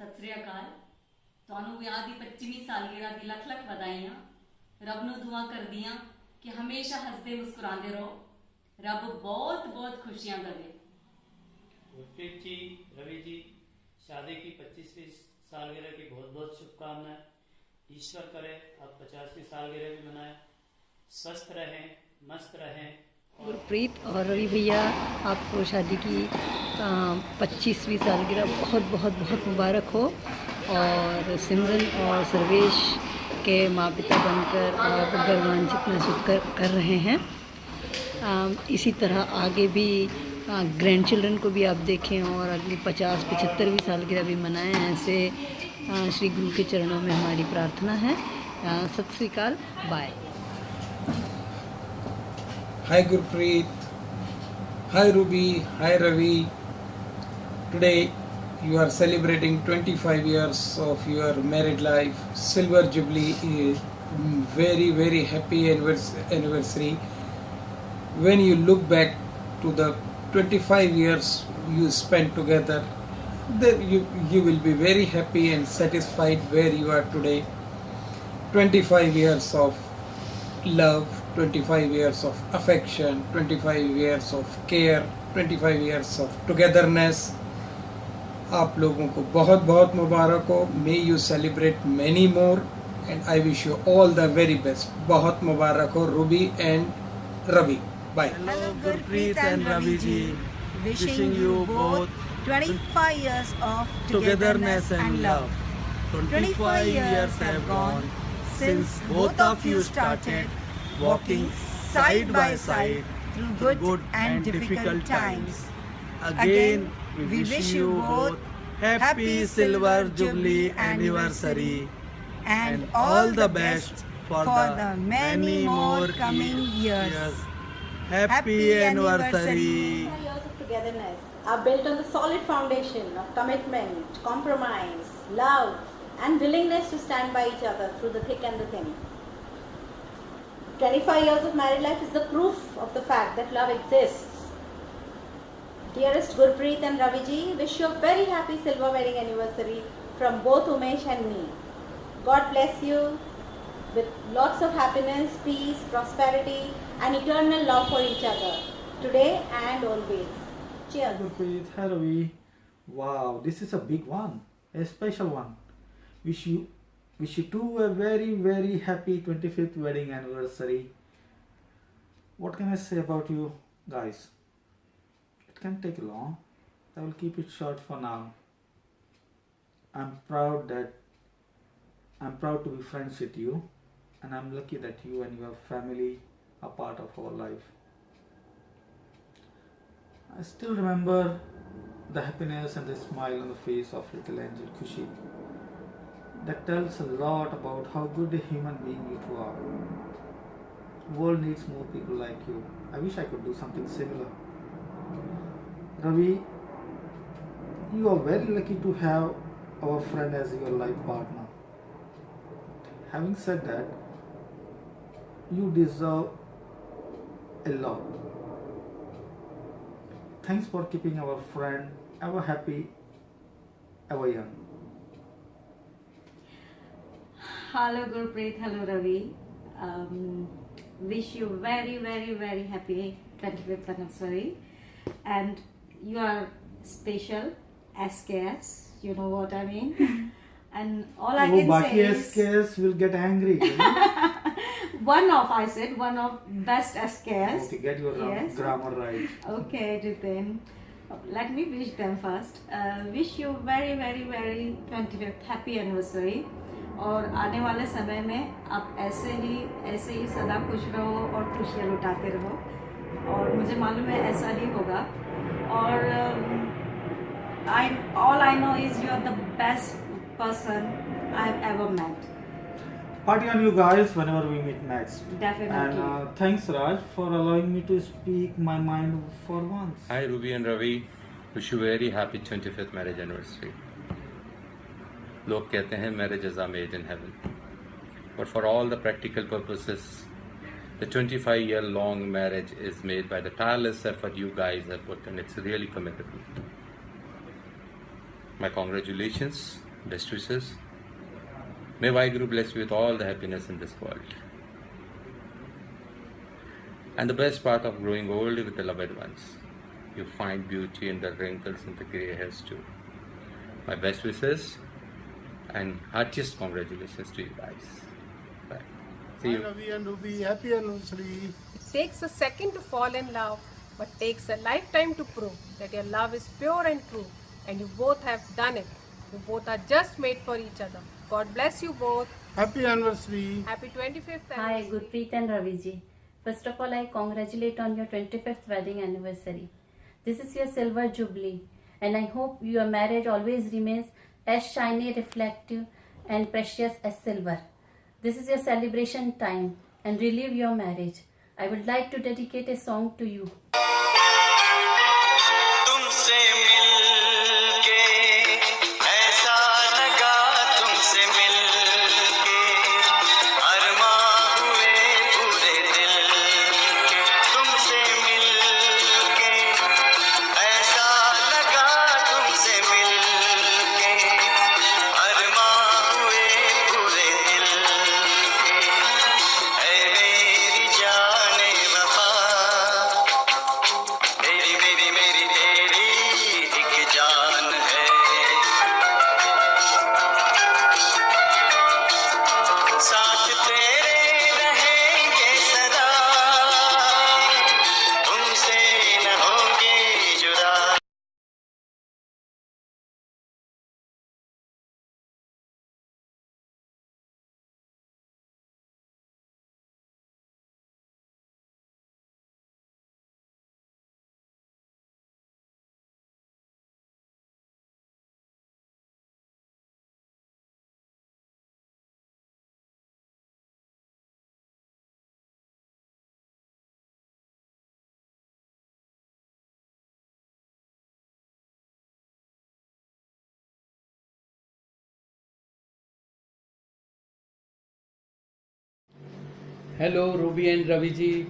ਸਤਿ ਸ੍ਰੀ ਅਕਾਲ। ਤੁਹਾਨੂੰ ਵਿਆਹ ਦੀ 25ਵੀਂ ਸਾਲਗਿਰਾ ਦੀ ਲੱਖ ਲੱਖ ਵਧਾਈਆਂ। ਰੱਬ ਨੂੰ ਦੁਆ ਕਰਦੀਆਂ ਕਿ ਹਮੇਸ਼ਾ ਹੱਸਦੇ ਮੁਸਕਰਾਉਂਦੇ ਰਹੋ। ਰੱਬ बहुत बहुत खुशियां देवे। गुरप्रीत जी, रवि जी, शादी की 25वीं सालगिरह की बहुत बहुत शुभकामनाएं। ईश्वर करे आप 50वीं सालगिरह भी मनाएं, स्वस्थ रहें, मस्त रहें। गुरप्रीत और रवि भैया, आपको शादी की 25वीं सालगिरह बहुत बहुत बहुत मुबारक हो। और सिमरन और सर्वेश के माँ पिता बनकर आप गर्वान्वित महसूस कर रहे हैं। इसी तरह आगे भी ग्रैंड चिल्ड्रन को भी आप देखें और अगली 50-75वीं सालगिरह भी मनाएं। ऐसे श्री गुरु के चरणों में हमारी प्रार्थना है। सत श्री अकाल, bye. Hi Gurpreet, hi Ruby, hi Ravi. Today you are celebrating 25 years of your married life. Silver Jubilee is very happy anniversary. When you look back to the 25 years you spent together, then you will be very happy and satisfied where you are today. 25 years of love, 25 years of affection, 25 years of care, 25 years of togetherness. आप लोगों को बहुत बहुत मुबारक हो. May you celebrate many more and I wish you all the very best. बहुत मुबारक हो Ruby and Ravi. Bye. Hello Gurpreet and Ravi ji. Wishing you both 25 years of togetherness and love. 25 years have gone since both of you started walking side by side through good and difficult times. Again, we wish you both happy Silver Jubilee anniversary and all the best for the many more coming years. Happy anniversary! 25 years of togetherness are built on the solid foundation of commitment, compromise, love, and willingness to stand by each other through the thick and the thin. 25 years of married life is the proof of the fact that love exists. Dearest Gurpreet and Ravi ji, wish you a very happy silver wedding anniversary from both Umesh and me. God bless you with lots of happiness, peace, prosperity, and eternal love for each other, today and always. Cheers. Gurpreet, hi Ravi. Wow, this is a big one, a special one. Wish you two a very happy 25th wedding anniversary. What can I say about you guys? It can take long. I will keep it short for now. I'm proud to be friends with you, and I'm lucky that you and your family are part of our life. I still remember the happiness and the smile on the face of little angel Kushi. That tells a lot about how good a human being you two are. The world needs more people like you. I wish I could do something similar. Ravi, you are very lucky to have our friend as your life partner. Having said that, you deserve a lot. Thanks for keeping our friend ever happy, ever young. Hello Gurpreet, hello Ravi. Wish you very happy 25th anniversary. And you are special, SKS, you know what I mean. And all I can say is SKS will get angry. one of best SKS. Okay, get your grammar right. Okay, Jitin. Let me wish them first. Wish you very 25th happy anniversary. और आने वाले समय में आप ऐसे ही सदा खुश रहो और खुशियाँ लुटाते रहो। और मुझे मालूम है ऐसा ही होगा। और all I know is you are the best person I've ever met. Party on you guys whenever we meet next. Definitely. And thanks Raj for allowing me to speak my mind for once. Hi Ruby and Ravi, wish you very happy 25th marriage anniversary. लोग कहते हैं marriage is a made in heaven, but for all the practical purposes, the 25-year long marriage is made by the tireless effort you guys have put, and it's really commendable. My congratulations best wishes. May Vaheguru bless you with all the happiness in this world. And the best part of growing old with the loved ones, you find beauty in the wrinkles and the grey hairs too. My best wishes and heartiest congratulations to you guys. Bye. See you. Hi Ravi and Ruby, happy anniversary. It takes a second to fall in love, but takes a lifetime to prove that your love is pure and true, and you both have done it. You both are just made for each other. God bless you both. Happy anniversary. Happy 25th Hi, anniversary. Gurpreet and Raviji. First of all, I congratulate on your 25th wedding anniversary. This is your silver jubilee, and I hope your marriage always remains as shiny, reflective, and precious as silver. This is your celebration time, and relive your marriage. I would like to dedicate a song to you. तुमसे मिलके ऐसा लगा, तुमसे मिलके अरमां हुए पूरे दिल के। तुमसे मिलके ऐसा लगा, तुमसे मिलके अरमां हुए पूरे दिल के। ऐ मेरी जाने वफा, मेरी मेरी मेरी तेरी एक जान है। साथ तेरे रहेंगे सदा, तुमसे न होंगे जुदा। Hello Ruby and Raviji.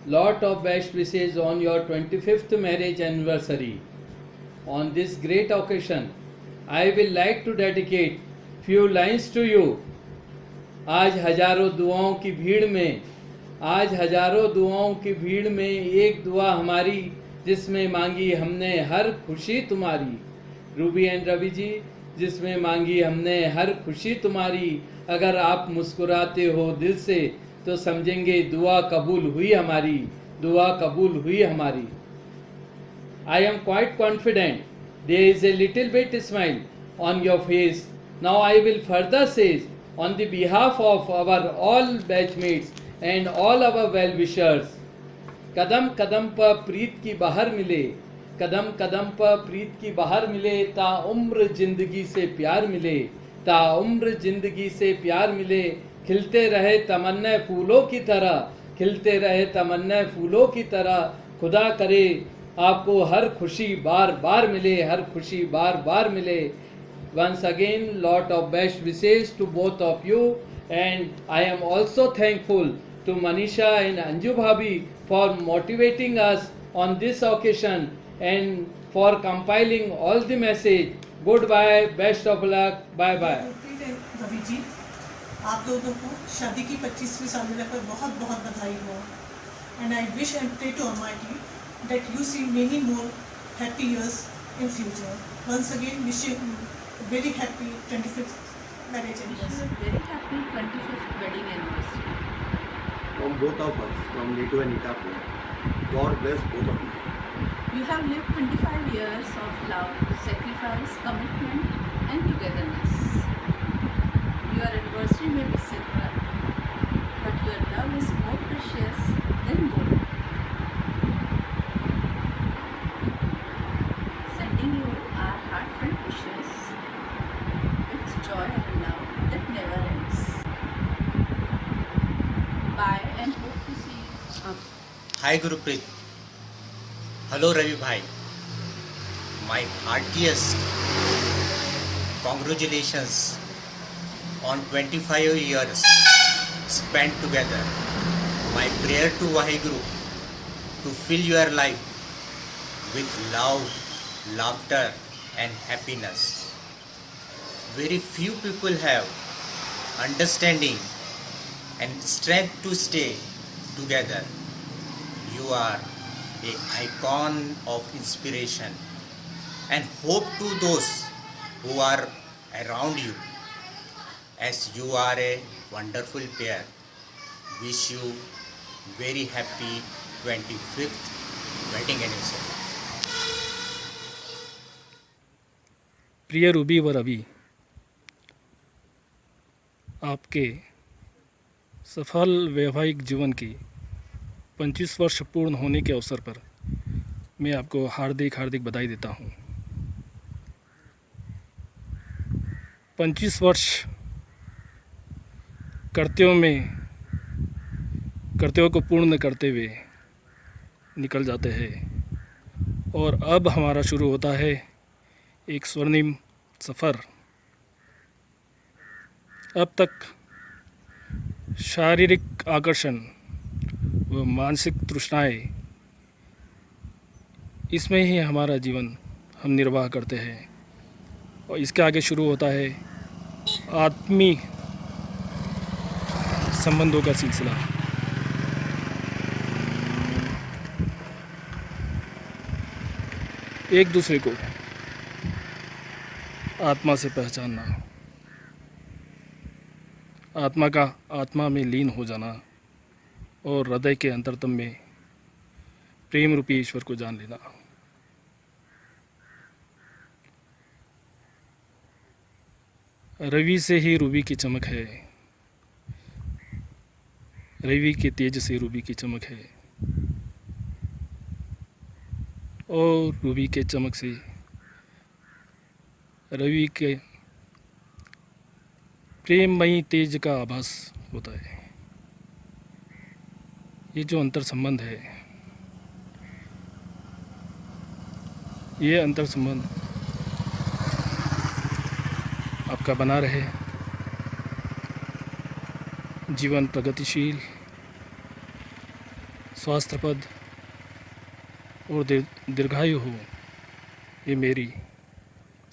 Lot of best wishes on your 25th marriage anniversary. On this great occasion, I will like to dedicate few lines to you. आज हजारों दुआओं की भीड़ में एक दुआ हमारी, जिसमें मांगी हमने हर खुशी तुम्हारी। रूबी एंड रवि जी, जिसमें मांगी हमने हर खुशी तुम्हारी। अगर आप मुस्कुराते हो दिल से तो समझेंगे दुआ कबूल हुई हमारी, दुआ कबूल हुई हमारी। I am quite confident there is a little bit smile on your face. Now I will further say on the behalf of our all batchmates and all our well-wishers, कदम कदम पर प्रीत की बहार मिले, कदम कदम पर प्रीत की बहार मिले, ता उम्र जिंदगी से प्यार मिले, ता उम्र जिंदगी से प्यार मिले। खिलते रहे तमन्ना फूलों की तरह, खिलते रहे तमन्ना फूलों की तरह। खुदा करे आपको हर खुशी बार बार मिले, हर खुशी बार बार मिले। Once again, lot of best wishes to both of you, and I am also thankful to Manisha and Anju Bhabhi for motivating us on this occasion and for compiling all the message. Goodbye, best of luck, bye bye. Ravi ji, आप दोनों को शादी की 25वीं सालगिरह पर बहुत बहुत बधाई हो, and I wish and pray to Almighty that you see many more happy years in future. Once again, wishing you a very happy 25th marriage anniversary. Very happy 25th wedding anniversary. From both of us, from Neetu and Itapu, God bless both of you. You have lived 25 years of love, sacrifice, commitment and togetherness. Your anniversary may be silver, but your love is more precious than gold. Sending you our heartfelt wishes with joy and love that never ends. Bye and hope to see you. Hi Gurpreet. Hello Ravi Bhai. My heartiest congratulations on 25 years spent together. My prayer to Vaheguru to fill your life with love, laughter and happiness. very few people have understanding and strength to stay together. You are an icon of inspiration and hope to those who are around you, as you are a wonderful pair. Wish you very happy 25th wedding anniversary. प्रिय Ruby व रवि, आपके सफल वैवाहिक जीवन की 25 वर्ष पूर्ण होने के अवसर पर मैं आपको हार्दिक बधाई देता हूँ। 25 वर्ष कर्तव्यों को पूर्ण करते हुए निकल जाते हैं और अब हमारा शुरू होता है एक स्वर्णिम सफ़र। अब तक शारीरिक आकर्षण व मानसिक तृष्णाएं, इसमें ही हमारा जीवन हम निर्वाह करते हैं और इसके आगे शुरू होता है आत्मीय संबंधों का सिलसिला। एक दूसरे को आत्मा से पहचानना, आत्मा का आत्मा में लीन हो जाना और हृदय के अंतरतम में प्रेम रूपी ईश्वर को जान लेना। रवि से ही रूबी की चमक है, रवि के तेज से रूबी की चमक है और रूबी के चमक से रवि के प्रेममयी तेज का आभास होता है। ये जो अंतर संबंध है, ये अंतर संबंध आपका बना रहे, जीवन प्रगतिशील, स्वास्थ्यप्रद और दीर्घायु हो, ये मेरी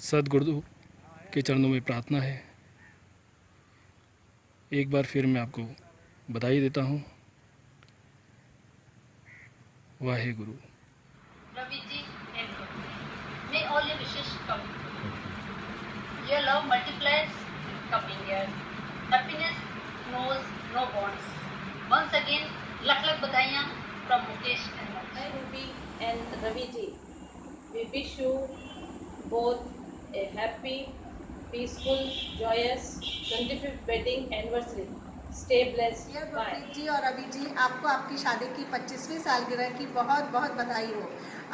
सद्गुरु के चरणों में प्रार्थना है। एक बार फिर मैं आपको बधाई देता हूँ। Wahe Guru. Ravi ji and Guru, may all your wishes come true. Your love multiplies in coming years. Happiness knows no bonds. Once again, lakh badhaiyan from Mukesh and Manoj. Hi Ruby and Ravi ji, we wish you both a happy, peaceful, joyous 25th wedding anniversary. Stay blessed. Dear Bye. Gurpreet जी और रवि जी, आपको आपकी शादी की 25वीं सालगिरह की बहुत बहुत बधाई हो।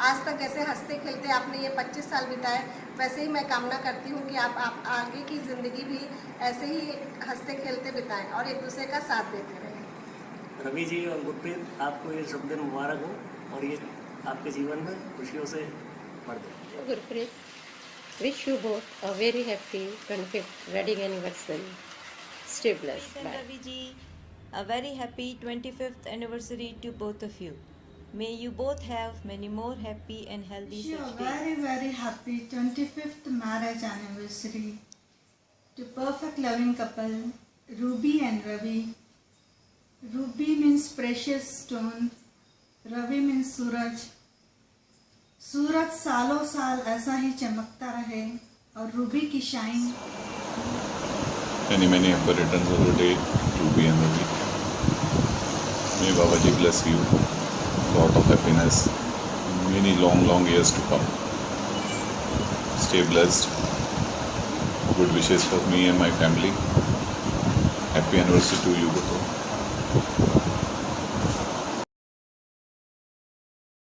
आज तक जैसे हंसते खेलते आपने ये 25 साल बिताए, वैसे ही मैं कामना करती हूँ कि आप आगे की ज़िंदगी भी ऐसे ही हंसते खेलते बिताएं और एक दूसरे का साथ देते रहें। रवि जी और गुरप्रीत, आपको ये शुभ दिन मुबारक हो और ये आपके जीवन में खुशियों से भर दे। Gurpreet, wish you both a very happy 25th wedding anniversary. Stay blessed. And Bye. Ravi ji, a very happy 25th anniversary to both of you. May you both have many more happy and healthy Wish you a such days. very, very happy 25th marriage anniversary to perfect loving couple, Ruby and Ravi. Ruby means precious stone, Ravi means Suraj. सूरज सालों साल ऐसा ही चमकता रहे और Ruby की shine. Many happy returns of the day, Ruby and Ravi. May Babaji bless you, lot of happiness, many long years to come. Stay blessed. Good wishes for me and my family. Happy anniversary to you both.